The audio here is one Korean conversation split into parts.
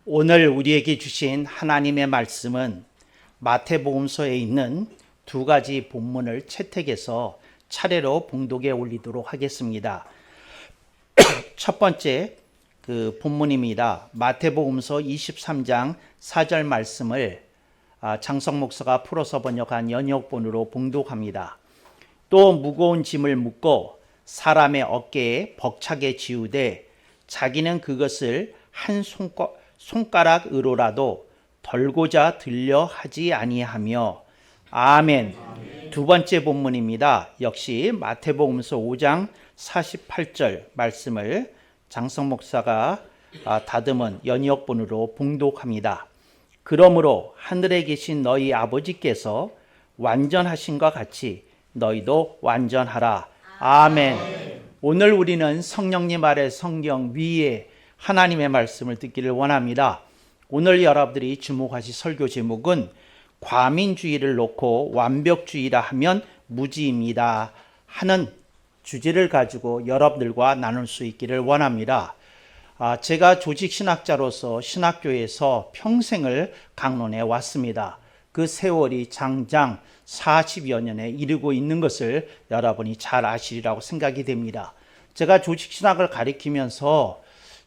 오늘 우리에게 주신 하나님의 말씀은 마태복음서에 있는 두 가지 본문을 채택해서 차례로 봉독에 올리도록 하겠습니다. 첫 번째 본문입니다. 마태복음서 23장 4절 말씀을 장성 목사가 풀어서 번역한 연역본으로 봉독합니다. 또 무거운 짐을 묶고 사람의 어깨에 벅차게 지우되 자기는 그것을 한 손가락으로라도 덜고자 들려 하지 아니하며. 아멘. 두 번째 본문입니다. 역시 마태복음서 5장 48절 말씀을 장성 목사가 다듬은 연역본으로 봉독합니다. 그러므로 하늘에 계신 너희 아버지께서 완전하신과 같이 너희도 완전하라. 아멘. 오늘 우리는 성령님 아래 성경 위에 하나님의 말씀을 듣기를 원합니다. 오늘 여러분들이 주목하실 설교 제목은 과민주의를 놓고 완벽주의라 하면 무지입니다 하는 주제를 가지고 여러분들과 나눌 수 있기를 원합니다. 제가 조직신학자로서 신학교에서 평생을 강론해 왔습니다. 그 세월이 장장 40여 년에 이르고 있는 것을 여러분이 잘 아시리라고 생각이 됩니다. 제가 조직신학을 가리키면서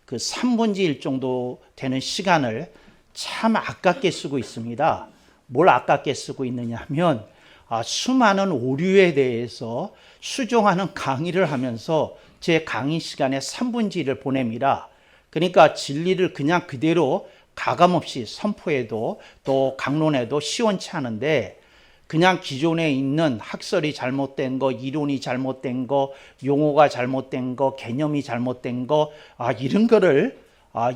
그 3분의 1 정도 되는 시간을 참 아깝게 쓰고 있습니다. 뭘 아깝게 쓰고 있느냐 하면 수많은 오류에 대해서 수정하는 강의를 하면서 제 강의 시간에 3분의 1을 보냅니다. 그러니까 진리를 그냥 그대로 가감없이 선포해도 또 강론해도 시원치 않은데, 그냥 기존에 있는 학설이 잘못된 거, 이론이 잘못된 거, 용어가 잘못된 거, 개념이 잘못된 거, 이런 거를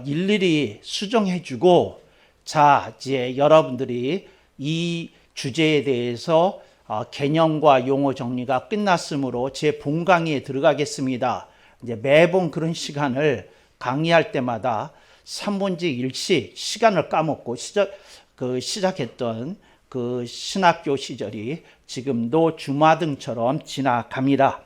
일일이 수정해주고, 자, 이제 여러분들이 이 주제에 대해서 개념과 용어 정리가 끝났으므로 제 본강의에 들어가겠습니다. 이제 매번 그런 시간을 강의할 때마다 3분의 1씩 시간을 까먹고 시작했던 그 신학교 시절이 지금도 주마등처럼 지나갑니다.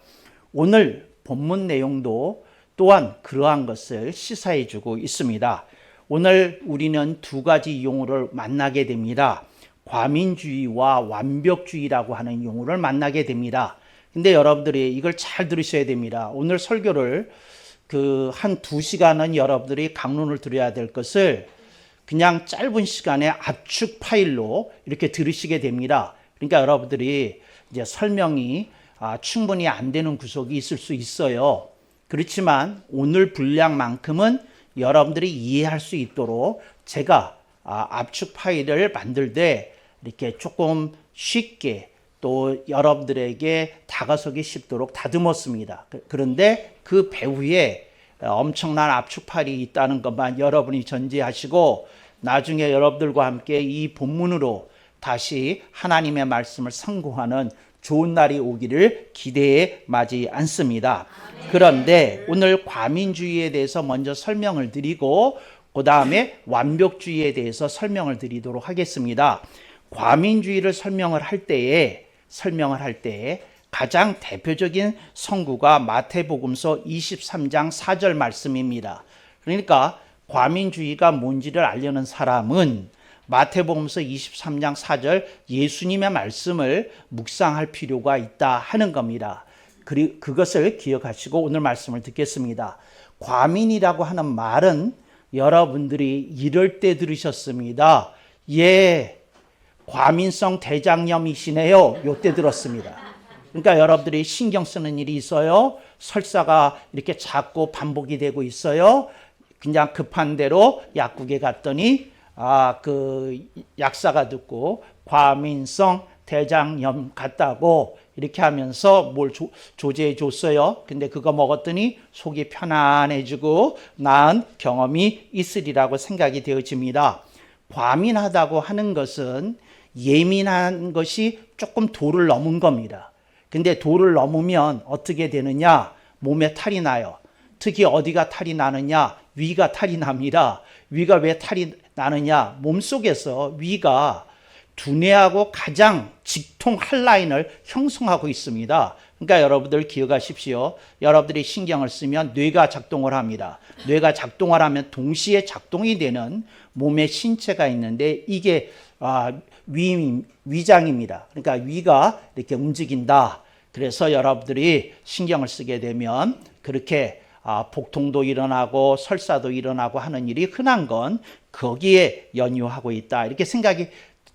오늘 본문 내용도 또한 그러한 것을 시사해 주고 있습니다. 오늘 우리는 두 가지 용어를 만나게 됩니다. 과민주의와 완벽주의라고 하는 용어를 만나게 됩니다. 근데 여러분들이 이걸 잘 들으셔야 됩니다. 오늘 설교를 한 2시간은 여러분들이 강론을 들어야 될 것을 그냥 짧은 시간에 압축 파일로 이렇게 들으시게 됩니다. 그러니까 여러분들이 이제 설명이 충분히 안 되는 구석이 있을 수 있어요. 그렇지만 오늘 분량만큼은 여러분들이 이해할 수 있도록 제가 압축 파일을 만들 때 이렇게 조금 쉽게 또 여러분들에게 다가서기 쉽도록 다듬었습니다. 그런데 그 배후에 엄청난 압축 파일이 있다는 것만 여러분이 전제하시고 나중에 여러분들과 함께 이 본문으로 다시 하나님의 말씀을 상고하는 좋은 날이 오기를 기대해 마지 않습니다. 그런데 오늘 과민주의에 대해서 먼저 설명을 드리고 그 다음에 완벽주의에 대해서 설명을 드리도록 하겠습니다. 과민주의를 설명을 할 때에 가장 대표적인 성구가 마태복음서 23장 4절 말씀입니다. 그러니까 과민주의가 뭔지를 알려는 사람은 마태복음서 23장 4절 예수님의 말씀을 묵상할 필요가 있다 하는 겁니다. 그것을 기억하시고 오늘 말씀을 듣겠습니다. 과민이라고 하는 말은 여러분들이 이럴 때 들으셨습니다. 과민성 대장염이시네요. 요때 들었습니다. 그러니까 여러분들이 신경 쓰는 일이 있어요. 설사가 이렇게 자꾸 반복이 되고 있어요. 그냥 급한 대로 약국에 갔더니 그 약사가 듣고 과민성 대장염 같다고 이렇게 하면서 뭘 조제해 줬어요. 근데 그거 먹었더니 속이 편안해지고 나은 경험이 있으리라고 생각이 되어집니다. 과민하다고 하는 것은 예민한 것이 조금 도를 넘은 겁니다. 근데 도를 넘으면 어떻게 되느냐? 몸에 탈이 나요. 특히 어디가 탈이 나느냐? 위가 탈이 납니다. 위가 왜 탈이 나느냐? 몸속에서 위가 두뇌하고 가장 직통 한 라인을 형성하고 있습니다. 그러니까 여러분들 기억하십시오. 여러분들이 신경을 쓰면 뇌가 작동을 합니다. 뇌가 작동을 하면 동시에 작동이 되는 몸의 신체가 있는데 이게 위장입니다. 그러니까 위가 이렇게 움직인다. 그래서 여러분들이 신경을 쓰게 되면 그렇게 복통도 일어나고 설사도 일어나고 하는 일이 흔한 건 거기에 연유하고 있다. 이렇게 생각이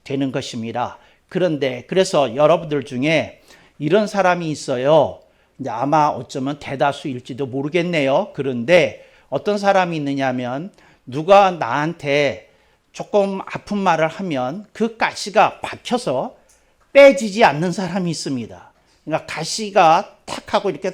되는 것입니다. 그런데 그래서 여러분들 중에 이런 사람이 있어요. 이제 아마 어쩌면 대다수일지도 모르겠네요. 그런데 어떤 사람이 있느냐면 누가 나한테 조금 아픈 말을 하면 그 가시가 박혀서 빼지지 않는 사람이 있습니다. 그러니까 가시가 탁 하고 이렇게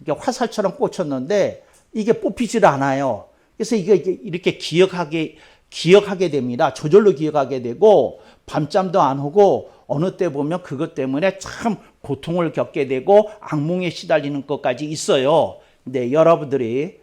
화살처럼 꽂혔는데 이게 뽑히질 않아요. 그래서 이렇게 기억하게 됩니다. 저절로 기억하게 되고 밤잠도 안 오고 어느 때 보면 그것 때문에 참 고통을 겪게 되고 악몽에 시달리는 것까지 있어요. 근데 여러분들이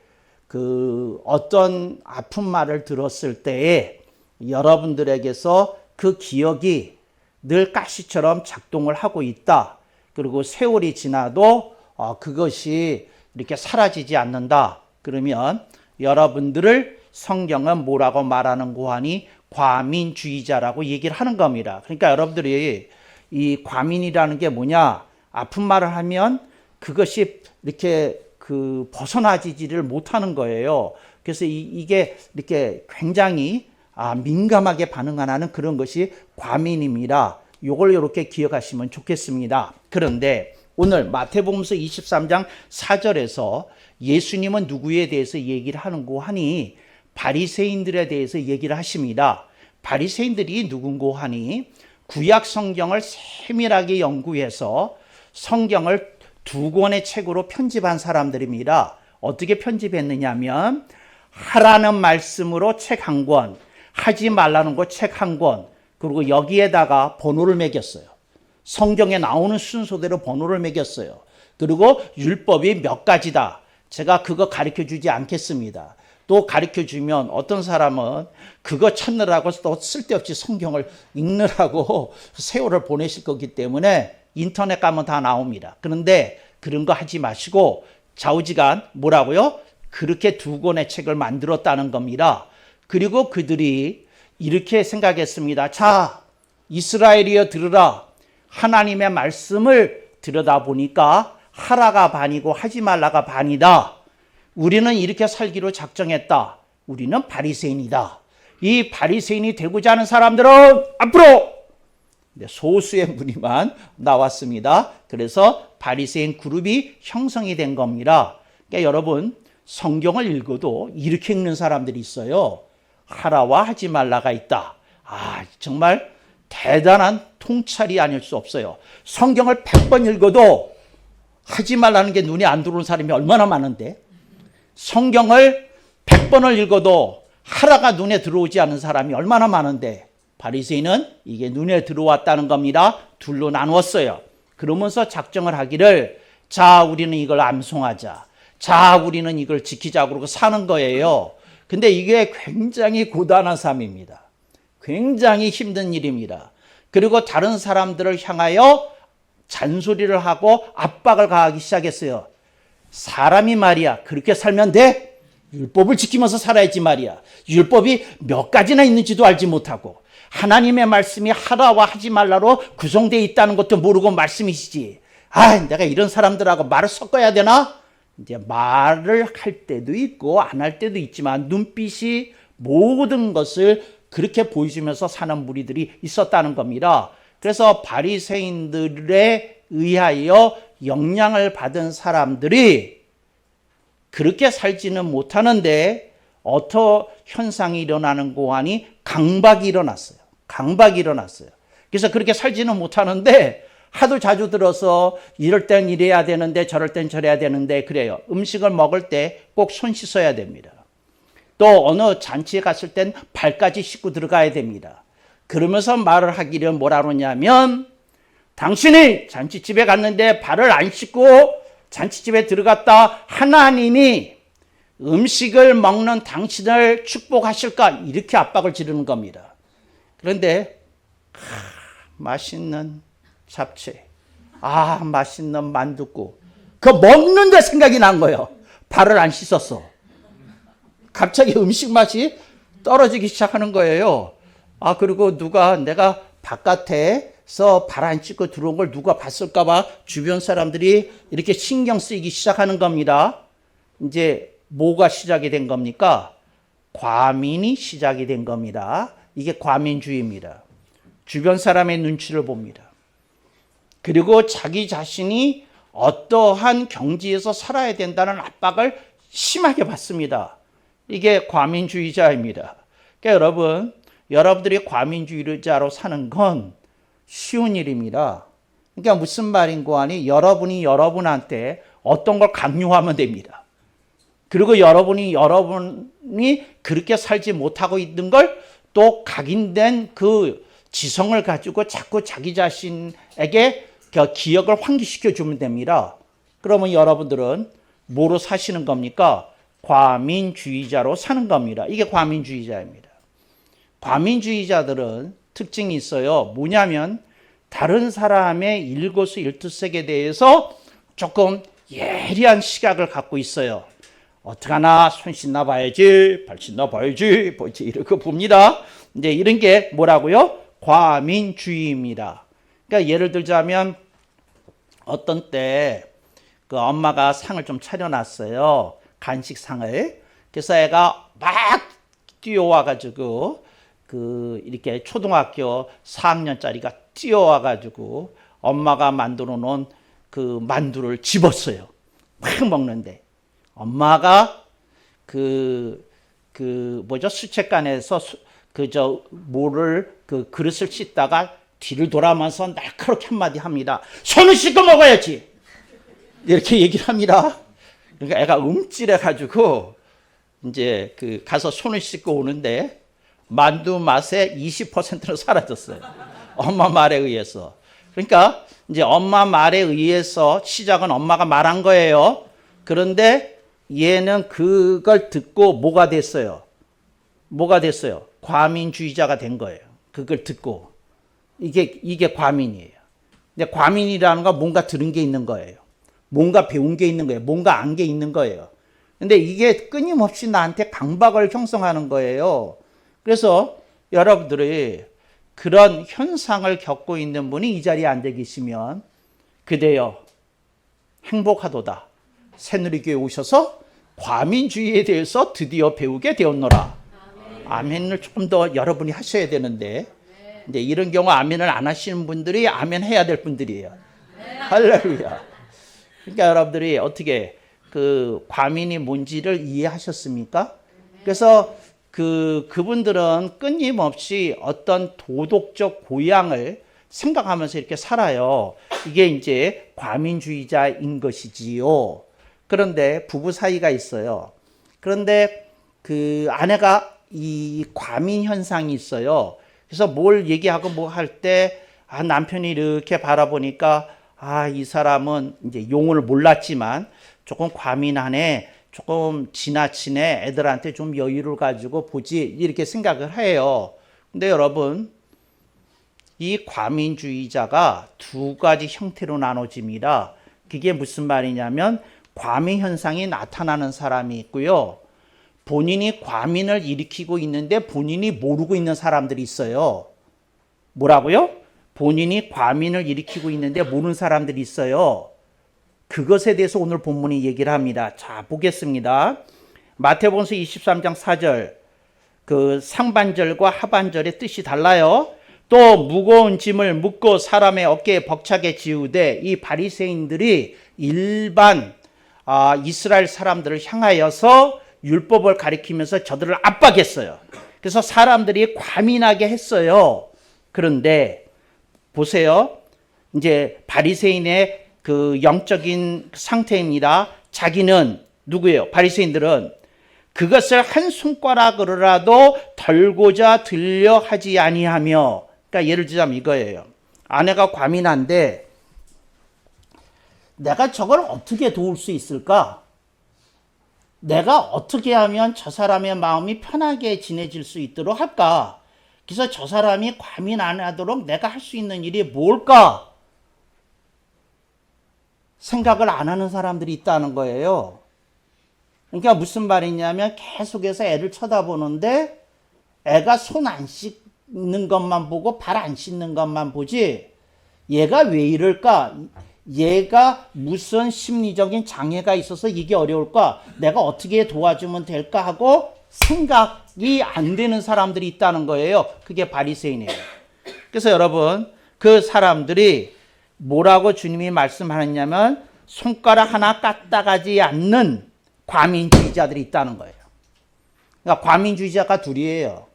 그 어떤 아픈 말을 들었을 때에 여러분들에게서 그 기억이 늘 가시처럼 작동을 하고 있다. 그리고 세월이 지나도 그것이 이렇게 사라지지 않는다. 그러면 여러분들을 성경은 뭐라고 말하는고 하니 과민주의자라고 얘기를 하는 겁니다. 그러니까 여러분들이 이 과민이라는 게 뭐냐? 아픈 말을 하면 그것이 이렇게 벗어나지를 못하는 거예요. 그래서 이게 이렇게 굉장히 민감하게 반응하는 그런 것이 과민입니다. 요걸 이렇게 기억하시면 좋겠습니다. 그런데 오늘 마태복음서 23장 4절에서 예수님은 누구에 대해서 얘기를 하는고 하니 바리새인들에 대해서 얘기를 하십니다. 바리새인들이 누군고 하니 구약 성경을 세밀하게 연구해서 성경을 2권의 책으로 편집한 사람들입니다. 어떻게 편집했느냐면 하라는 말씀으로 책 1권, 하지 말라는 거 책 1권, 그리고 여기에다가 번호를 매겼어요. 성경에 나오는 순서대로 번호를 매겼어요. 그리고 율법이 몇 가지다. 제가 그거 가르쳐 주지 않겠습니다. 또 가르쳐 주면 어떤 사람은 그거 찾느라고 또 쓸데없이 성경을 읽느라고 세월을 보내실 거기 때문에 인터넷 가면 다 나옵니다. 그런데 그런 거 하지 마시고 좌우지간 뭐라고요? 그렇게 2권의 책을 만들었다는 겁니다. 그리고 그들이 이렇게 생각했습니다. 자, 이스라엘이여 들으라. 하나님의 말씀을 들여다보니까 하라가 반이고 하지 말라가 반이다. 우리는 이렇게 살기로 작정했다. 우리는 바리새인이다. 이 바리새인이 되고자 하는 사람들은 앞으로 소수의 무리만 나왔습니다. 그래서 바리새인 그룹이 형성이 된 겁니다. 그러니까 여러분 성경을 읽어도 이렇게 읽는 사람들이 있어요. 하라와 하지 말라가 있다. 정말 대단한 통찰이 아닐 수 없어요. 성경을 100번 읽어도 하지 말라는 게 눈에 안 들어오는 사람이 얼마나 많은데, 성경을 100번을 읽어도 하라가 눈에 들어오지 않는 사람이 얼마나 많은데, 바리새인은 이게 눈에 들어왔다는 겁니다. 둘로 나누었어요. 그러면서 작정을 하기를, 자, 우리는 이걸 암송하자. 자, 우리는 이걸 지키자. 그러고 사는 거예요. 근데 이게 굉장히 고단한 삶입니다. 굉장히 힘든 일입니다. 그리고 다른 사람들을 향하여 잔소리를 하고 압박을 가하기 시작했어요. 사람이 말이야, 그렇게 살면 돼? 율법을 지키면서 살아야지 말이야. 율법이 몇 가지나 있는지도 알지 못하고 하나님의 말씀이 하라와 하지 말라로 구성되어 있다는 것도 모르고 말씀이시지. 내가 이런 사람들하고 말을 섞어야 되나? 이제 말을 할 때도 있고 안 할 때도 있지만 눈빛이 모든 것을 그렇게 보여주면서 사는 무리들이 있었다는 겁니다. 그래서 바리새인들에 의하여 영향을 받은 사람들이 그렇게 살지는 못하는데 어떤 현상이 일어나는고 하니 강박이 일어났어요. 강박이 일어났어요. 그래서 그렇게 살지는 못하는데 하도 자주 들어서 이럴 땐 이래야 되는데 저럴 땐 저래야 되는데 그래요. 음식을 먹을 때 꼭 손 씻어야 됩니다. 또 어느 잔치에 갔을 땐 발까지 씻고 들어가야 됩니다. 그러면서 말을 하기를 뭐라 그러냐면, 당신이 잔치집에 갔는데 발을 안 씻고 잔치집에 들어갔다 하나님이 음식을 먹는 당신을 축복하실까? 이렇게 압박을 지르는 겁니다. 그런데 맛있는 잡채, 맛있는 만둣국. 그거 먹는데 생각이 난 거예요. 발을 안 씻었어. 갑자기 음식 맛이 떨어지기 시작하는 거예요. 그리고 내가 바깥에서 발 안 씻고 들어온 걸 누가 봤을까봐 주변 사람들이 이렇게 신경 쓰이기 시작하는 겁니다. 이제 뭐가 시작이 된 겁니까? 과민이 시작이 된 겁니다. 이게 과민주의입니다. 주변 사람의 눈치를 봅니다. 그리고 자기 자신이 어떠한 경지에서 살아야 된다는 압박을 심하게 받습니다. 이게 과민주의자입니다. 그러니까 여러분들이 과민주의자로 사는 건 쉬운 일입니다. 그러니까 무슨 말인고 하니 여러분이 여러분한테 어떤 걸 강요하면 됩니다. 그리고 여러분이 그렇게 살지 못하고 있는 걸 또 각인된 그 지성을 가지고 자꾸 자기 자신에게 기억을 환기시켜 주면 됩니다. 그러면 여러분들은 뭐로 사시는 겁니까? 과민주의자로 사는 겁니다. 이게 과민주의자입니다. 과민주의자들은 특징이 있어요. 뭐냐면 다른 사람의 일거수일투족에 대해서 조금 예리한 시각을 갖고 있어요. 어떡하나 손 씻나 봐야지, 발 씻나 봐야지, 이렇게 봅니다. 이제 이런 게 뭐라고요? 과민주의입니다. 그러니까 예를 들자면 어떤 때 그 엄마가 상을 좀 차려놨어요. 간식상을. 그래서 애가 막 뛰어와가지고 이렇게 초등학교 4학년짜리가 뛰어와가지고 엄마가 만들어 놓은 그 만두를 집었어요. 막 먹는데 엄마가 수채간에서 그릇을 씻다가 뒤를 돌아면서 날카롭게 한마디 합니다. 손을 씻고 먹어야지. 이렇게 얘기를 합니다. 그러니까 애가 움찔해가지고 이제 가서 손을 씻고 오는데 만두 맛의 20%는 사라졌어요. 엄마 말에 의해서. 그러니까 이제 엄마 말에 의해서 시작은 엄마가 말한 거예요. 그런데 얘는 그걸 듣고 뭐가 됐어요? 과민주의자가 된 거예요. 그걸 듣고. 이게 과민이에요. 근데 과민이라는 건 뭔가 들은 게 있는 거예요. 뭔가 배운 게 있는 거예요. 뭔가 안 게 있는 거예요. 근데 이게 끊임없이 나한테 강박을 형성하는 거예요. 그래서 여러분들이 그런 현상을 겪고 있는 분이 이 자리에 앉아 계시면 그대여 행복하도다. 새누리교회 오셔서 과민주의에 대해서 드디어 배우게 되었노라. 아멘을 조금 더 여러분이 하셔야 되는데 근데 이런 경우 아멘을 안 하시는 분들이 아멘 해야 될 분들이에요. 할렐루야. 그러니까 여러분들이 어떻게 과민이 뭔지를 이해하셨습니까? 그래서 그분들은 끊임없이 어떤 도덕적 고향을 생각하면서 이렇게 살아요. 이게 이제 과민주의자인 것이지요. 그런데 부부 사이가 있어요. 그런데 아내가 이 과민 현상이 있어요. 그래서 뭘 얘기하고 뭐 할 때 남편이 이렇게 바라보니까 이 사람은 이제 용어를 몰랐지만 조금 과민하네, 조금 지나치네, 애들한테 좀 여유를 가지고 보지 이렇게 생각을 해요. 근데 여러분 이 과민주의자가 두 가지 형태로 나눠집니다. 그게 무슨 말이냐면 과민 현상이 나타나는 사람이 있고요. 본인이 과민을 일으키고 있는데 본인이 모르고 있는 사람들이 있어요. 뭐라고요? 본인이 과민을 일으키고 있는데 모르는 사람들이 있어요. 그것에 대해서 오늘 본문이 얘기를 합니다. 자, 보겠습니다. 마태복음서 23장 4절. 상반절과 하반절의 뜻이 달라요. 또 무거운 짐을 묻고 사람의 어깨에 벅차게 지우되 이 바리새인들이 일반 이스라엘 사람들을 향하여서 율법을 가리키면서 저들을 압박했어요. 그래서 사람들이 과민하게 했어요. 그런데 보세요. 이제 바리새인의 영적인 상태입니다. 자기는 누구예요? 바리새인들은 그것을 한 손가락으로라도 덜고자 들려 하지 아니하며, 그러니까 예를 들자면 이거예요. 아내가 과민한데 내가 저걸 어떻게 도울 수 있을까? 내가 어떻게 하면 저 사람의 마음이 편하게 지내질 수 있도록 할까? 그래서 저 사람이 과민 안 하도록 내가 할 수 있는 일이 뭘까? 생각을 안 하는 사람들이 있다는 거예요. 그러니까 무슨 말이냐면 계속해서 애를 쳐다보는데 애가 손 안 씻는 것만 보고 발 안 씻는 것만 보지 얘가 왜 이럴까? 얘가 무슨 심리적인 장애가 있어서 이게 어려울까? 내가 어떻게 도와주면 될까 하고 생각이 안 되는 사람들이 있다는 거예요. 그게 바리새인이에요. 그래서 여러분 그 사람들이 뭐라고 주님이 말씀하셨냐면 손가락 하나 까딱하지 않는 과민주의자들이 있다는 거예요. 그러니까 과민주의자가 둘이에요.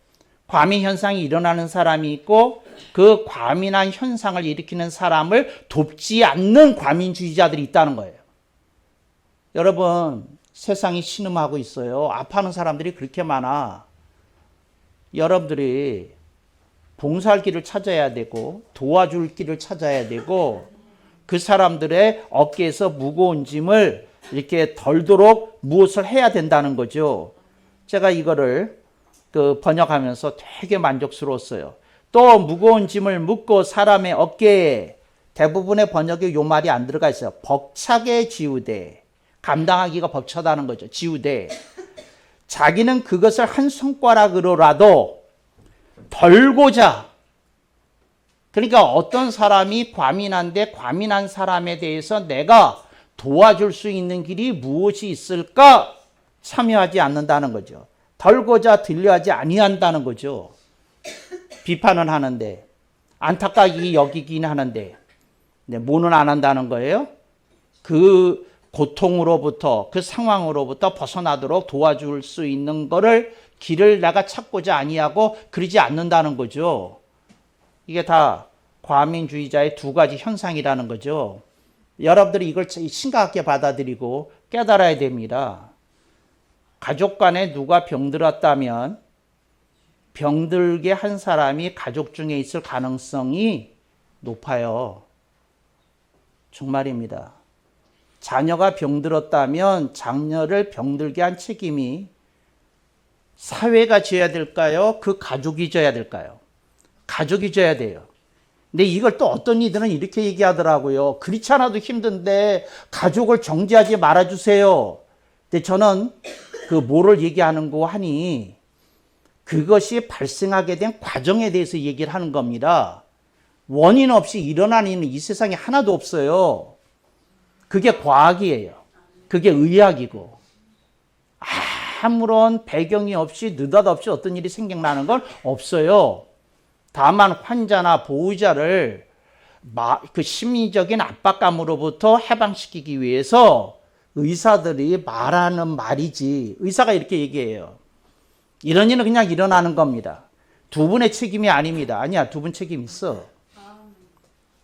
과민 현상이 일어나는 사람이 있고 그 과민한 현상을 일으키는 사람을 돕지 않는 과민주의자들이 있다는 거예요. 여러분 세상이 신음하고 있어요. 아파하는 사람들이 그렇게 많아. 여러분들이 봉사할 길을 찾아야 되고 도와줄 길을 찾아야 되고 그 사람들의 어깨에서 무거운 짐을 이렇게 덜도록 무엇을 해야 된다는 거죠. 제가 이거를 번역하면서 되게 만족스러웠어요. 또 무거운 짐을 묻고 사람의 어깨에 대부분의 번역에 요 말이 안 들어가 있어요. 벅차게 지우되 감당하기가 벅차다는 거죠. 지우되 자기는 그것을 한 손가락으로라도 덜고자 그러니까 어떤 사람이 과민한데 과민한 사람에 대해서 내가 도와줄 수 있는 길이 무엇이 있을까 참여하지 않는다는 거죠. 덜고자 들려하지 아니한다는 거죠. 비판은 하는데 안타깝게 여기긴 하는데 뭐는 안 한다는 거예요? 그 고통으로부터 그 상황으로부터 벗어나도록 도와줄 수 있는 거를 길을 내가 찾고자 아니하고 그러지 않는다는 거죠. 이게 다 과민주의자의 두 가지 현상이라는 거죠. 여러분들이 이걸 심각하게 받아들이고 깨달아야 됩니다. 가족 간에 누가 병들었다면 병들게 한 사람이 가족 중에 있을 가능성이 높아요. 정말입니다. 자녀가 병들었다면 자녀를 병들게 한 책임이 사회가 져야 될까요? 그 가족이 져야 될까요? 가족이 져야 돼요. 근데 이걸 또 어떤 이들은 이렇게 얘기하더라고요. 그렇지 않아도 힘든데 가족을 정지하지 말아주세요. 근데 저는 그 뭐를 얘기하는 거 하니 그것이 발생하게 된 과정에 대해서 얘기를 하는 겁니다. 원인 없이 일어나는 일은 이 세상에 하나도 없어요. 그게 과학이에요. 그게 의학이고 아무런 배경이 없이 느닷없이 어떤 일이 생겨나는 건 없어요. 다만 환자나 보호자를 그 심리적인 압박감으로부터 해방시키기 위해서 의사들이 말하는 말이지 의사가 이렇게 얘기해요. 이런 일은 그냥 일어나는 겁니다. 두 분의 책임이 아닙니다. 아니야, 두 분 책임 있어.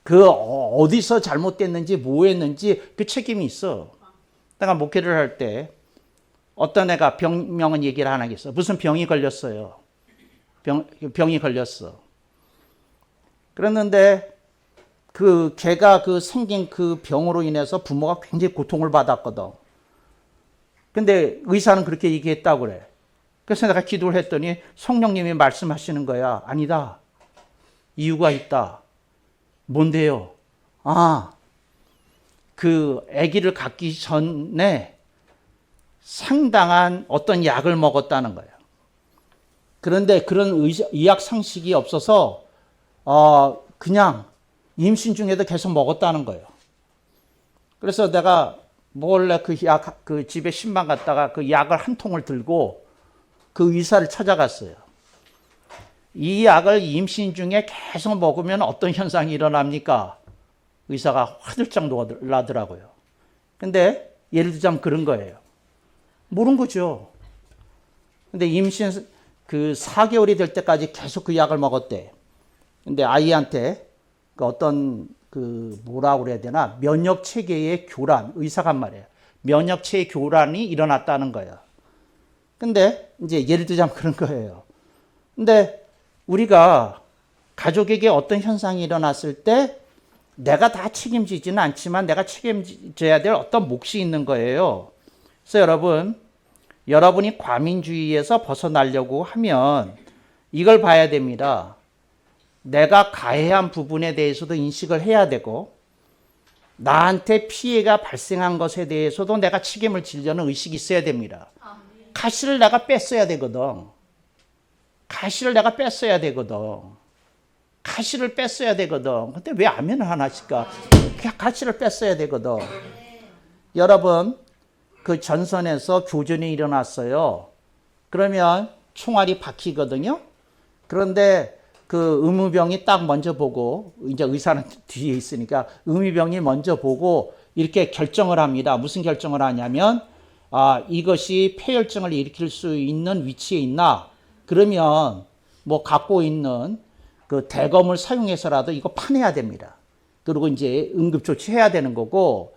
그 어디서 잘못됐는지 뭐 했는지 그 책임이 있어. 내가 목회를 할 때 어떤 애가 병명은 얘기를 안 하겠어. 무슨 병이 걸렸어요. 병이 걸렸어. 그랬는데 걔가 생긴 그 병으로 인해서 부모가 굉장히 고통을 받았거든. 근데 의사는 그렇게 얘기했다고 그래. 그래서 내가 기도를 했더니 성령님이 말씀하시는 거야. 아니다. 이유가 있다. 뭔데요? 그 아기를 갖기 전에 상당한 어떤 약을 먹었다는 거예요. 그런데 그런 의학 상식이 없어서 그냥 임신 중에도 계속 먹었다는 거예요. 그래서 내가 몰래 그 집에 신방 갔다가 그 약을 한 통을 들고 그 의사를 찾아갔어요. 이 약을 임신 중에 계속 먹으면 어떤 현상이 일어납니까? 의사가 화들짝 놀라더라고요. 근데 예를 들자면 그런 거예요. 모르는 거죠. 근데 임신 4개월이 될 때까지 계속 그 약을 먹었대. 근데 아이한테 뭐라고 그래야 되나? 면역 체계의 교란, 의사가 한 말이에요. 면역 체계 교란이 일어났다는 거예요. 근데 이제 예를 들자면 그런 거예요. 근데 우리가 가족에게 어떤 현상이 일어났을 때 내가 다 책임지지는 않지만 내가 책임져야 될 어떤 몫이 있는 거예요. 그래서 여러분이 과민주의에서 벗어나려고 하면 이걸 봐야 됩니다. 내가 가해한 부분에 대해서도 인식을 해야 되고 나한테 피해가 발생한 것에 대해서도 내가 책임을 지려는 의식이 있어야 됩니다. 가시를 내가 뺐어야 되거든. 가시를 내가 뺐어야 되거든. 가시를 뺐어야 되거든. 근데 왜 아멘을 안 하실까? 가시를 뺐어야 되거든. 여러분, 그 전선에서 교전이 일어났어요. 그러면 총알이 박히거든요. 그런데 그 의무병이 딱 먼저 보고, 이제 의사는 뒤에 있으니까 의무병이 먼저 보고 이렇게 결정을 합니다. 무슨 결정을 하냐면, 이것이 폐혈증을 일으킬 수 있는 위치에 있나? 그러면 뭐 갖고 있는 그 대검을 사용해서라도 이거 파내야 됩니다. 그리고 이제 응급조치해야 되는 거고,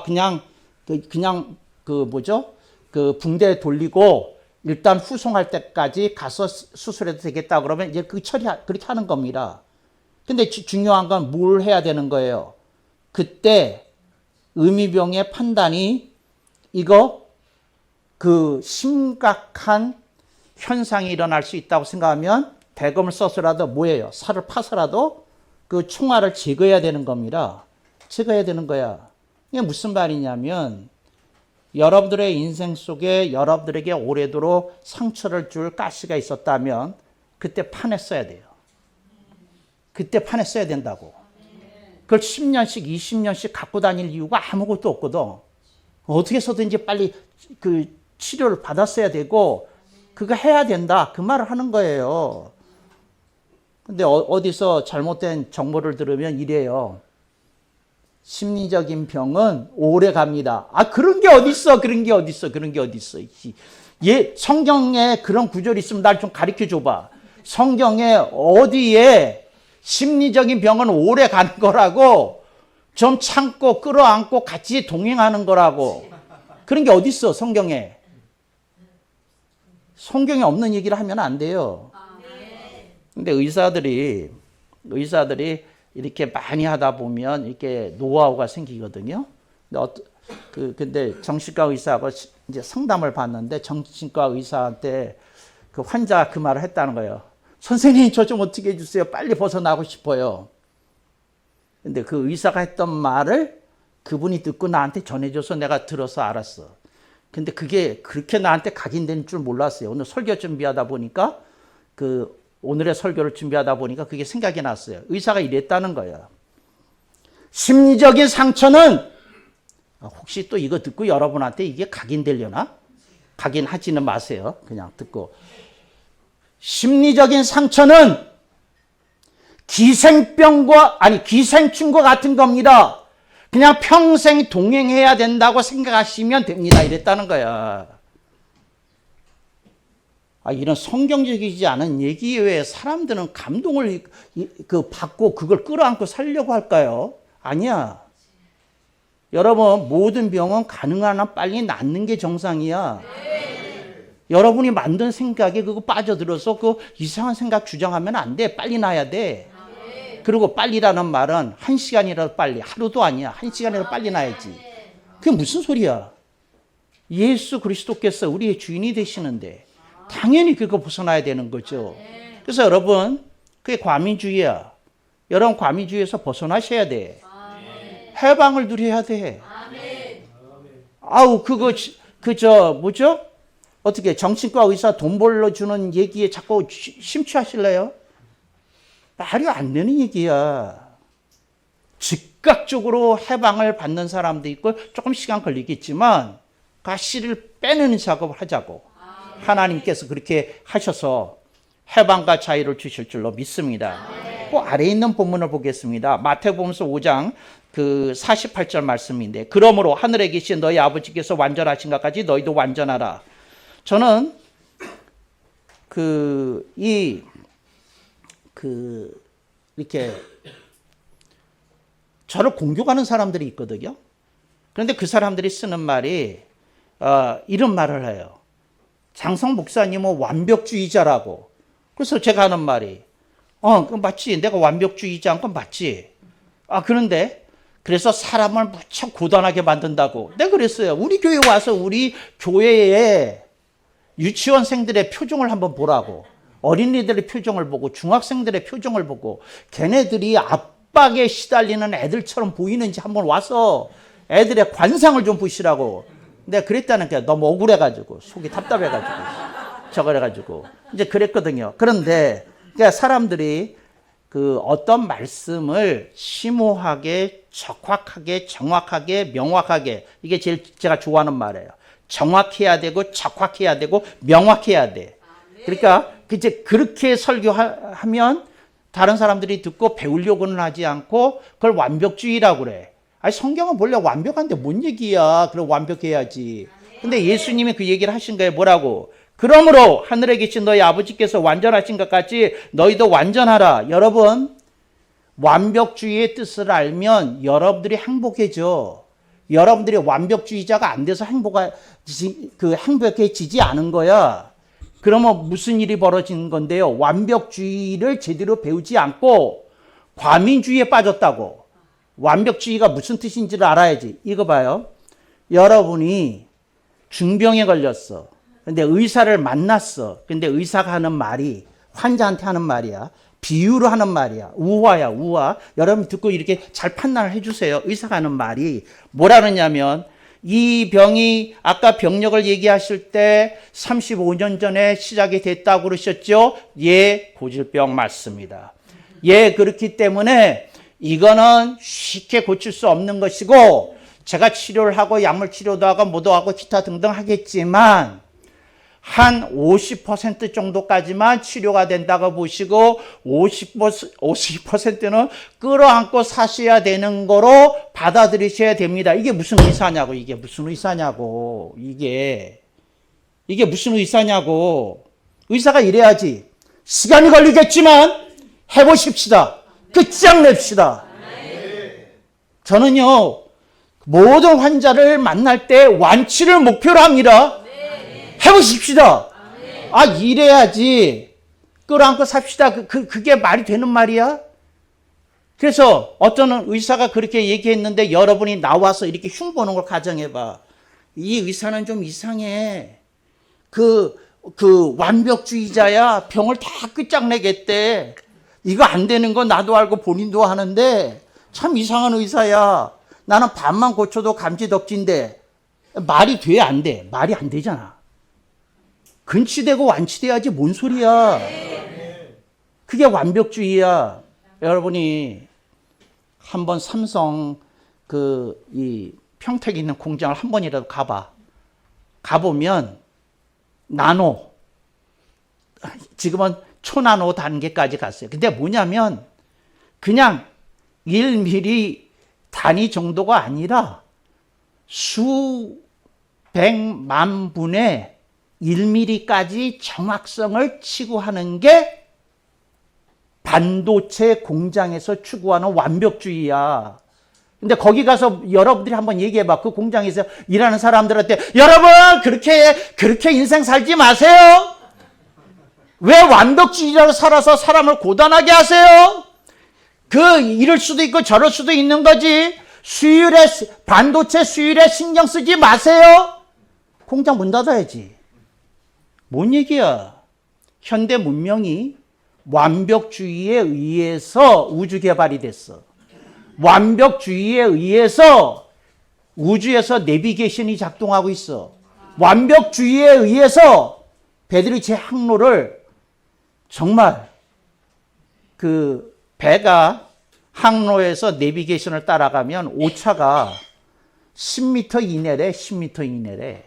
그냥 그 붕대 돌리고 일단 후송할 때까지 가서 수술해도 되겠다 그러면 이제 그렇게 하는 겁니다. 근데 중요한 건 뭘 해야 되는 거예요? 그때 의미병의 판단이 이거 그 심각한 현상이 일어날 수 있다고 생각하면 대검을 써서라도 뭐예요? 살을 파서라도 그 총알을 제거해야 되는 겁니다. 제거해야 되는 거야. 이게 무슨 말이냐면 여러분들의 인생 속에 여러분들에게 오래도록 상처를 줄 가시가 있었다면 그때 파냈어야 돼요. 그때 파냈어야 된다고. 그걸 10년씩 20년씩 갖고 다닐 이유가 아무것도 없거든. 어떻게 해서든지 빨리 그 치료를 받았어야 되고 그거 해야 된다. 그 말을 하는 거예요. 근데 어디서 잘못된 정보를 들으면 이래요. 심리적인 병은 오래 갑니다. 그런 게 어딨어. 그런 게 어딨어. 그런 게 어딨어. 성경에 그런 구절이 있으면 날 좀 가르쳐 줘봐. 성경에 어디에 심리적인 병은 오래 가는 거라고, 좀 참고 끌어안고 같이 동행하는 거라고. 그런 게 어딨어, 성경에. 성경에 없는 얘기를 하면 안 돼요. 근데 의사들이 이렇게 많이 하다 보면 이렇게 노하우가 생기거든요. 근데 정신과 의사하고 이제 상담을 받는데 정신과 의사한테 그 환자가 그 말을 했다는 거예요. 선생님, 저 좀 어떻게 해주세요. 빨리 벗어나고 싶어요. 근데 그 의사가 했던 말을 그분이 듣고 나한테 전해줘서 내가 들어서 알았어. 근데 그게 그렇게 나한테 각인되는 줄 몰랐어요. 오늘 설교 준비하다 보니까 오늘의 설교를 준비하다 보니까 그게 생각이 났어요. 의사가 이랬다는 거예요. 심리적인 상처는, 혹시 또 이거 듣고 여러분한테 이게 각인되려나? 각인하지는 마세요. 그냥 듣고. 심리적인 상처는 기생충과 같은 겁니다. 그냥 평생 동행해야 된다고 생각하시면 됩니다. 이랬다는 거야. 이런 성경적이지 않은 얘기에 왜 사람들은 감동을 받고 그걸 끌어안고 살려고 할까요? 아니야. 여러분, 모든 병은 가능한 한 빨리 낫는 게 정상이야. 여러분이 만든 생각에 그거 빠져들어서 그 이상한 생각 주장하면 안 돼. 빨리 나야 돼. 그리고 빨리라는 말은 1시간이라도 빨리, 하루도 아니야. 1시간이라도 빨리 나야지. 그게 무슨 소리야? 예수 그리스도께서 우리의 주인이 되시는데 당연히 그거 벗어나야 되는 거죠. 그래서 여러분, 그게 과민주의야. 여러분, 과민주의에서 벗어나셔야 돼. 해방을 누려야 돼. 어떻게 정신과 의사 돈 벌러주는 얘기에 자꾸 심취하실래요? 말이 안 되는 얘기야. 즉각적으로 해방을 받는 사람도 있고 조금 시간 걸리겠지만 가시를 빼는 작업을 하자고. 하나님께서 그렇게 하셔서 해방과 자유를 주실 줄로 믿습니다. 그 아래에 있는 본문을 보겠습니다. 마태복음서 5장 48절 말씀인데, 그러므로 하늘에 계신 너희 아버지께서 완전하신 것까지 너희도 완전하라. 저는 이렇게 저를 공격하는 사람들이 있거든요. 그런데 그 사람들이 쓰는 말이 이런 말을 해요. 장성 목사님은 완벽주의자라고. 그래서 제가 하는 말이 그건 맞지. 내가 완벽주의자인 건 맞지. 그런데 그래서 사람을 무척 고단하게 만든다고. 내가 그랬어요. 우리 교회 와서 우리 교회에 유치원생들의 표정을 한번 보라고. 어린이들의 표정을 보고 중학생들의 표정을 보고 걔네들이 압박에 시달리는 애들처럼 보이는지 한번 와서 애들의 관상을 좀 보시라고 내가 그랬다니까. 너무 억울해가지고 속이 답답해가지고 저거래가지고 이제 그랬거든요. 그런데 그러니까 사람들이 그 어떤 말씀을 심오하게, 적확하게, 정확하게, 명확하게, 이게 제일 제가 좋아하는 말이에요. 정확해야 되고, 적확해야 되고, 명확해야 돼. 그러니까 이제 그렇게 설교하면 다른 사람들이 듣고 배우려고는 하지 않고 그걸 완벽주의라고 그래. 아니 성경은 원래 완벽한데 뭔 얘기야. 그럼 완벽해야지. 근데 예수님이 그 얘기를 하신 거예요. 뭐라고? 그러므로 하늘에 계신 너희 아버지께서 완전하신 것 같이 너희도 완전하라. 여러분, 완벽주의의 뜻을 알면 여러분들이 행복해져. 여러분들이 완벽주의자가 안 돼서 행복해지지 않은 거야. 그러면 무슨 일이 벌어지는 건데요? 완벽주의를 제대로 배우지 않고 과민주의에 빠졌다고. 완벽주의가 무슨 뜻인지를 알아야지. 이거 봐요. 여러분이 중병에 걸렸어. 근데 의사를 만났어. 근데 의사가 하는 말이 환자한테 하는 말이야. 비유로 하는 말이야. 우화야, 우화. 여러분 듣고 이렇게 잘 판단을 해주세요. 의사가 하는 말이 뭐라 그러냐면 이 병이 아까 병력을 얘기하실 때 35년 전에 시작이 됐다고 그러셨죠? 예, 고질병 맞습니다. 예, 그렇기 때문에 이거는 쉽게 고칠 수 없는 것이고 제가 치료를 하고 약물 치료도 하고 뭐도 하고 기타 등등 하겠지만 한 50% 정도까지만 치료가 된다고 보시고 50%는 끌어안고 사셔야 되는 거로 받아들이셔야 됩니다. 이게 무슨 의사냐고. 이게 무슨 의사냐고. 이게 무슨 의사냐고. 의사가 이래야지. 시간이 걸리겠지만 해보십시다. 끝장냅시다. 저는요 모든 환자를 만날 때 완치를 목표로 합니다. 해보십시다. 아, 이래야지. 끌어안고 삽시다. 그게 말이 되는 말이야? 그래서 어떤 의사가 그렇게 얘기했는데 여러분이 나와서 이렇게 흉보는 걸 가정해봐. 이 의사는 좀 이상해. 그 완벽주의자야. 병을 다 끝장내겠대. 이거 안 되는 거 나도 알고 본인도 하는데 참 이상한 의사야. 나는 반만 고쳐도 감지덕지인데 말이 돼, 안 돼? 말이 안 되잖아. 근치되고 완치돼야지 뭔 소리야. 그게 완벽주의야. 여러분이 한번 삼성 이 평택에 있는 공장을 한 번이라도 가보면 나노, 지금은 초나노 단계까지 갔어요. 근데 뭐냐면 그냥 1mm 단위 정도가 아니라 수백만 분의 1mm까지 정확성을 추구하는 게 반도체 공장에서 추구하는 완벽주의야. 근데 거기 가서 여러분들이 한번 얘기해봐. 그 공장에서 일하는 사람들한테 여러분 그렇게 인생 살지 마세요. 왜 완벽주의자로 살아서 사람을 고단하게 하세요? 이럴 수도 있고 저럴 수도 있는 거지. 반도체 수율에 신경 쓰지 마세요. 공장 문 닫아야지. 뭔 얘기야? 현대 문명이 완벽주의에 의해서 우주 개발이 됐어. 완벽주의에 의해서 우주에서 내비게이션이 작동하고 있어. 완벽주의에 의해서 배들이 제 항로를 정말 배가 항로에서 내비게이션을 따라가면 오차가 10m 이내래, 10m 이내래.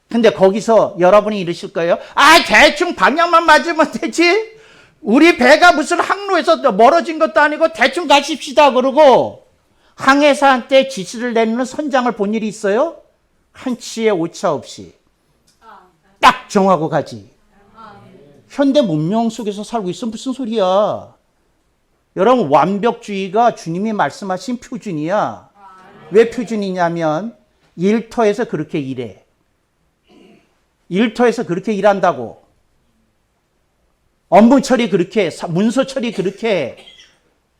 근데 거기서 여러분이 이러실 거예요. 아, 대충 방향만 맞으면 되지. 우리 배가 무슨 항로에서 멀어진 것도 아니고 대충 가십시다 그러고 항해사한테 지시를 내리는 선장을 본 일이 있어요? 한치의 오차 없이 딱 정하고 가지. 현대 문명 속에서 살고 있으면 무슨 소리야. 여러분, 완벽주의가 주님이 말씀하신 표준이야. 왜 표준이냐면 일터에서 그렇게 일해. 일터에서 그렇게 일한다고. 업무 처리 그렇게 해. 문서 처리 그렇게 해.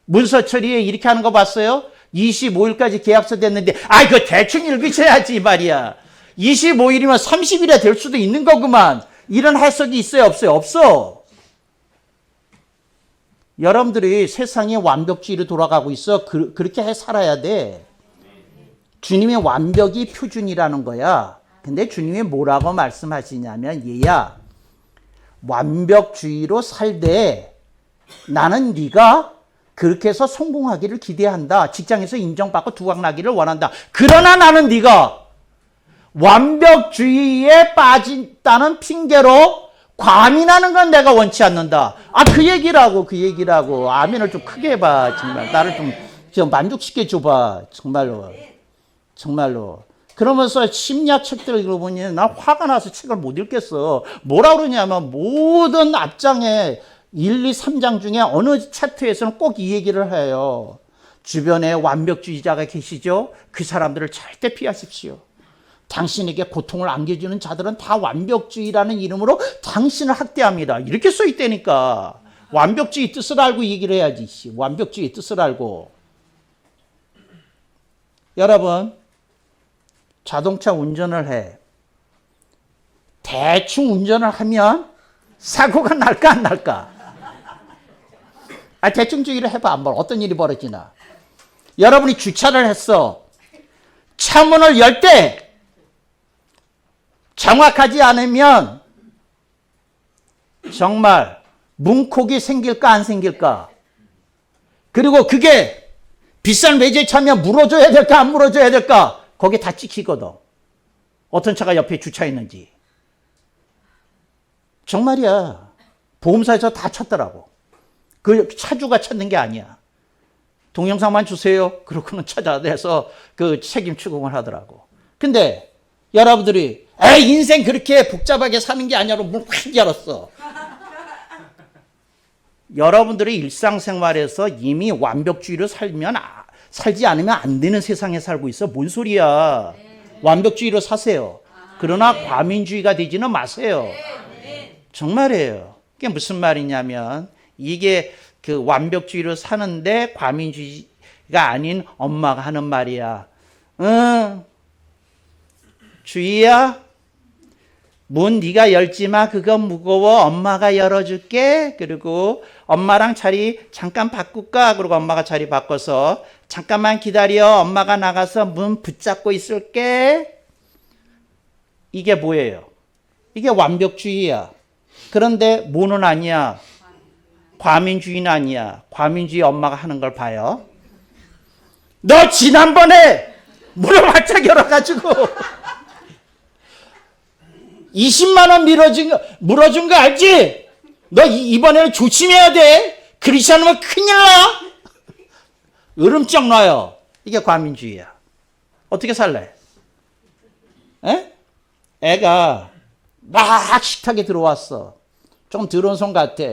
문서 처리에 이렇게 하는 거 봤어요? 25일까지 계약서 됐는데 그거 대충 읽으셔야지 말이야. 25일이면 30일에 될 수도 있는 거구만. 이런 해석이 있어요? 없어요? 없어. 여러분들이 세상이 완벽주의로 돌아가고 있어. 그렇게 해 살아야 돼. 주님의 완벽이 표준이라는 거야. 근데 주님이 뭐라고 말씀하시냐면, 얘야, 완벽주의로 살되 나는 네가 그렇게 해서 성공하기를 기대한다. 직장에서 인정받고 두각나기를 원한다. 그러나 나는 네가 완벽주의에 빠진다는 핑계로 과민하는 건 내가 원치 않는다. 그 얘기라고. 아멘을 좀 크게 해봐. 정말 나를 좀 만족시켜 줘봐. 정말로. 그러면서 심리학 책들 읽어보니 나 화가 나서 책을 못 읽겠어. 뭐라 그러냐면 모든 앞장에 1, 2, 3장 중에 어느 챕터에서는 꼭 이 얘기를 해요. 주변에 완벽주의자가 계시죠? 그 사람들을 절대 피하십시오. 당신에게 고통을 안겨주는 자들은 다 완벽주의라는 이름으로 당신을 학대합니다. 이렇게 써 있다니까. 완벽주의 뜻을 알고 얘기를 해야지. 완벽주의 뜻을 알고. 여러분, 자동차 운전을 해. 대충 운전을 하면 사고가 날까 안 날까? 대충 주의를 해봐. 한번 어떤 일이 벌어지나. 여러분이 주차를 했어. 차문을 열 때 정확하지 않으면 정말 문콕이 생길까 안 생길까? 그리고 그게 비싼 외제차면 물어줘야 될까 안 물어줘야 될까? 거기 다 찍히거든. 어떤 차가 옆에 주차했는지. 정말이야. 보험사에서 다 쳤더라고. 그 차주가 찾는 게 아니야. 동영상만 주세요. 그렇고는 찾아내서 그 책임 추궁을 하더라고. 근데 여러분들이 인생 그렇게 복잡하게 사는 게 아니라고 문 확 열었어. 여러분들의 일상생활에서 이미 완벽주의로 살지 않으면 안 되는 세상에 살고 있어. 뭔 소리야. 완벽주의로 사세요. 그러나 과민주의가 되지는 마세요. 정말이에요. 그게 무슨 말이냐면 이게 그 완벽주의로 사는데 과민주의가 아닌 엄마가 하는 말이야. 주희야, 문 네가 열지 마. 그거 무거워. 엄마가 열어줄게. 그리고 엄마랑 자리 잠깐 바꿀까? 그리고 엄마가 자리 바꿔서 잠깐만 기다려. 엄마가 나가서 문 붙잡고 있을게. 이게 뭐예요? 이게 완벽주의야. 그런데 뭐는 아니야? 과민주의는 아니야. 과민주의 엄마가 하는 걸 봐요. 너 지난번에 문을 활짝 열어가지고 20만 원 물어준 거 알지? 너 이번에는 조심해야 돼. 그렇지 않으면 큰일 나. 으름쩍 놔요. 이게 과민주의야. 어떻게 살래? 애가 막 식탁에 들어왔어. 좀 더러운 손 같아.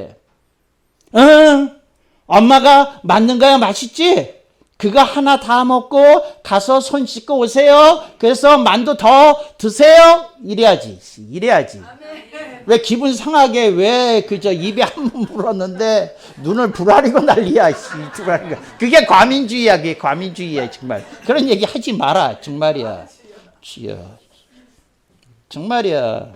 엄마가 만든 거야 맛있지? 그거 하나 다 먹고 가서 손 씻고 오세요. 그래서 만두 더 드세요. 이래야지. 왜 기분 상하게 왜 그저 입에 한 번 물었는데 눈을 부라리고 난리야. 그게 과민주의야. 그게 과민주의야. 정말 그런 얘기 하지 마라. 정말이야. 정말이야.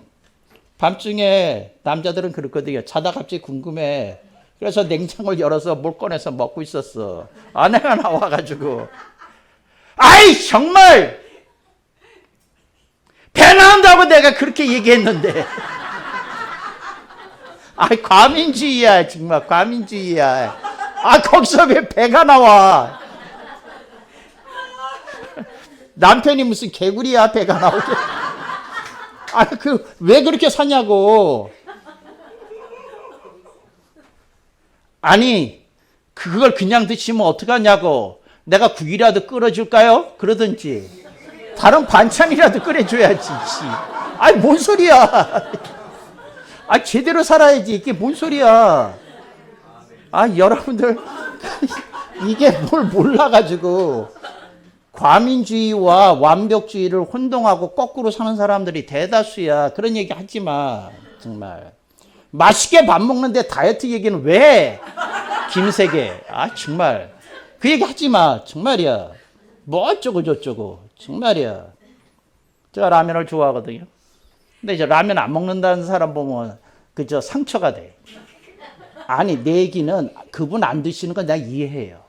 밤중에 남자들은 그렇거든요. 자다 갑자기 궁금해. 그래서 냉장고를 열어서 뭘 꺼내서 먹고 있었어. 아내가 나와가지고 정말 배 나온다고 내가 그렇게 얘기했는데 과민주의야. 정말 과민주의야. 거기서 왜 배가 나와? 남편이 무슨 개구리야. 배가 나오게. 왜 그렇게 사냐고. 그걸 그냥 드시면 어떡하냐고. 내가 국이라도 끓여줄까요? 그러든지 다른 반찬이라도 끓여줘야지. 뭔 소리야. 제대로 살아야지. 이게 뭔 소리야. 여러분들 이게 뭘 몰라가지고 과민주의와 완벽주의를 혼동하고 거꾸로 사는 사람들이 대다수야. 그런 얘기 하지 마. 정말 맛있게 밥 먹는데 다이어트 얘기는 왜? 김세계. 정말 그 얘기 하지 마. 정말이야. 뭐 어쩌고 저쩌고. 정말이야. 제가 라면을 좋아하거든요. 근데 이제 라면 안 먹는다는 사람 보면 그저 상처가 돼. 아니, 내 얘기는 그분 안 드시는 건 내가 이해해요.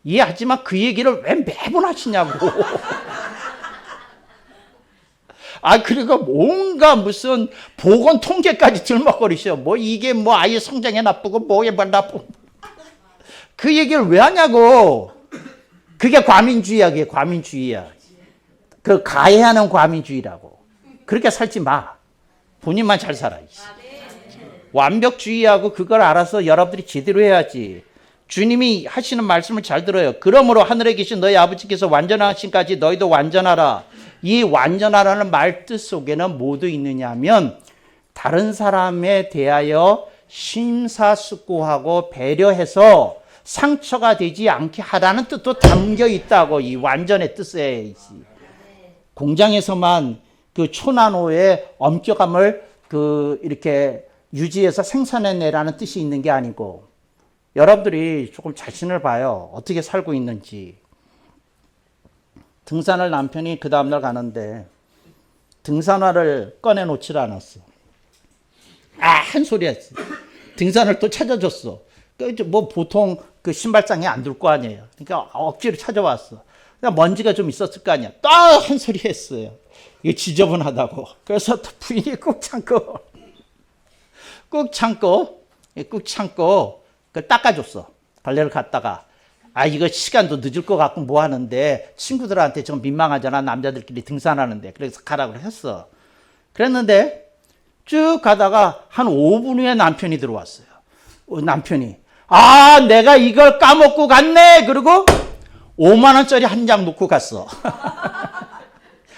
이해하지만 그 얘기를 왜 매번 하시냐고. 그리고 뭔가 무슨 보건 통계까지 들먹거리셔. 뭐 이게 뭐 아이 성장에 나쁘고 뭐에 나쁘고. 그 얘기를 왜 하냐고. 그게 과민주의야, 그게 과민주의야. 그 가해하는 과민주의라고. 그렇게 살지 마. 본인만 잘 살아. 완벽주의하고 그걸 알아서 여러분들이 제대로 해야지. 주님이 하시는 말씀을 잘 들어요. 그러므로 하늘에 계신 너희 아버지께서 완전하신까지 너희도 완전하라. 이 완전하라는 말 뜻 속에는 뭐도 있느냐 하면 다른 사람에 대하여 심사숙고하고 배려해서 상처가 되지 않게 하라는 뜻도 담겨 있다고. 이 완전의 뜻에. 공장에서만 그 초난호의 엄격함을 이렇게 유지해서 생산해내라는 뜻이 있는 게 아니고, 여러분들이 조금 자신을 봐요. 어떻게 살고 있는지. 등산을 남편이 그 다음날 가는데 등산화를 꺼내놓질 않았어. 한 소리 했어. 등산을 또 찾아줬어. 뭐 보통 그 신발장에 안 둘 거 아니에요. 그러니까 억지로 찾아왔어. 그냥 먼지가 좀 있었을 거 아니야. 또 한 소리 했어요. 이게 지저분하다고. 그래서 또 부인이 꾹 참고 그걸 닦아줬어. 걸레를 갖다가. 이거 시간도 늦을 것 같고 뭐 하는데 친구들한테 좀 민망하잖아. 남자들끼리 등산하는데. 그래서 가라고 했어. 그랬는데 쭉 가다가 한 5분 후에 남편이 들어왔어요. 남편이 내가 이걸 까먹고 갔네. 그리고 5만 원짜리 한 장 놓고 갔어.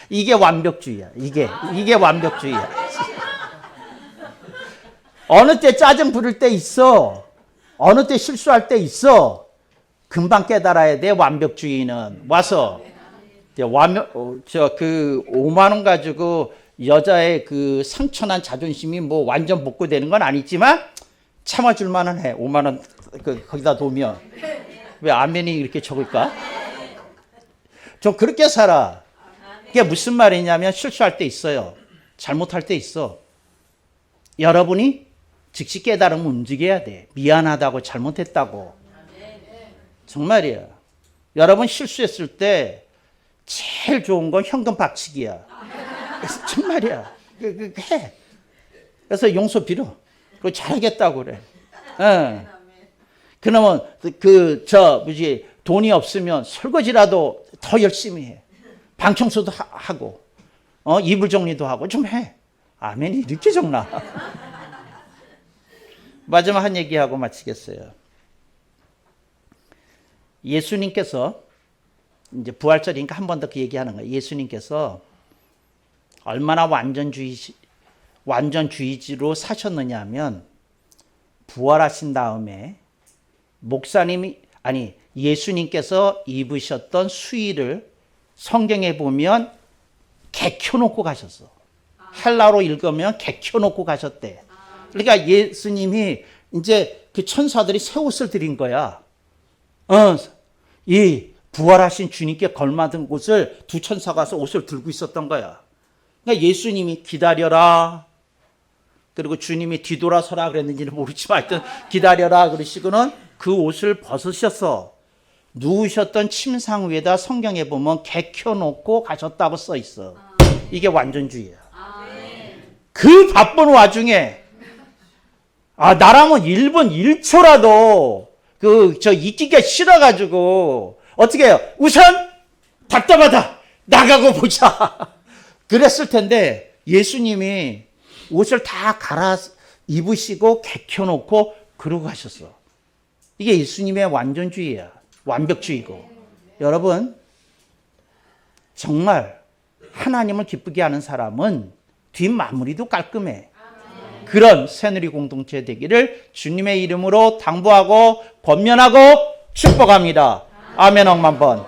이게 완벽주의야. 이게 완벽주의야. 어느 때 짜증 부릴 때 있어. 어느 때 실수할 때 있어. 금방 깨달아야 돼. 완벽주의는 와서 그 5만 원 가지고 여자의 그 상처난 자존심이 뭐 완전 복구되는 건 아니지만 참아줄 만은 해. 5만 원 거기다 놓으면. 왜 아멘이 이렇게 적을까? 좀 그렇게 살아. 그게 무슨 말이냐면 실수할 때 있어요. 잘못할 때 있어. 여러분이 즉시 깨달으면 움직여야 돼. 미안하다고, 잘못했다고. 정말이야. 여러분 실수했을 때 제일 좋은 건 현금 박치기야. 정말이야. 해. 그래서 용서 빌어. 그거 잘하겠다고 그래. 그러면 돈이 없으면 설거지라도 더 열심히 해. 방 청소도 하고, 이불 정리도 하고 좀 해. 아멘이 이렇게 적나? 마지막 한 얘기하고 마치겠어요. 예수님께서 이제 부활절이니까 한 번 더 그 얘기하는 거예요. 예수님께서 얼마나 완전주의지로 사셨느냐 하면 부활하신 다음에 예수님께서 입으셨던 수의를 성경에 보면 개켜놓고 가셨어. 헬라로 읽으면 개켜놓고 가셨대. 그러니까 예수님이 이제 그 천사들이 새 옷을 드린 거야. 이 부활하신 주님께 걸맞은 옷을 두 천사가 서 옷을 들고 있었던 거야. 그러니까 예수님이 기다려라. 그리고 주님이 뒤돌아서라 그랬는지는 모르지만 하여튼 기다려라 그러시고는 그 옷을 벗으셨어. 누우셨던 침상 위에다 성경에 보면 개켜놓고 가셨다고 써 있어. 이게 완전주의야. 그 바쁜 와중에 나라면 1분 1초라도 있기가 싫어가지고 어떻게 해요? 우선 답답하다. 나가고 보자. 그랬을 텐데 예수님이 옷을 다 갈아 입으시고 개켜놓고 그러고 가셨어. 이게 예수님의 완전주의야. 완벽주의고. 여러분 정말 하나님을 기쁘게 하는 사람은 뒷마무리도 깔끔해. 그런 새누리 공동체 되기를 주님의 이름으로 당부하고 권면하고 축복합니다. 아멘. 억만 번.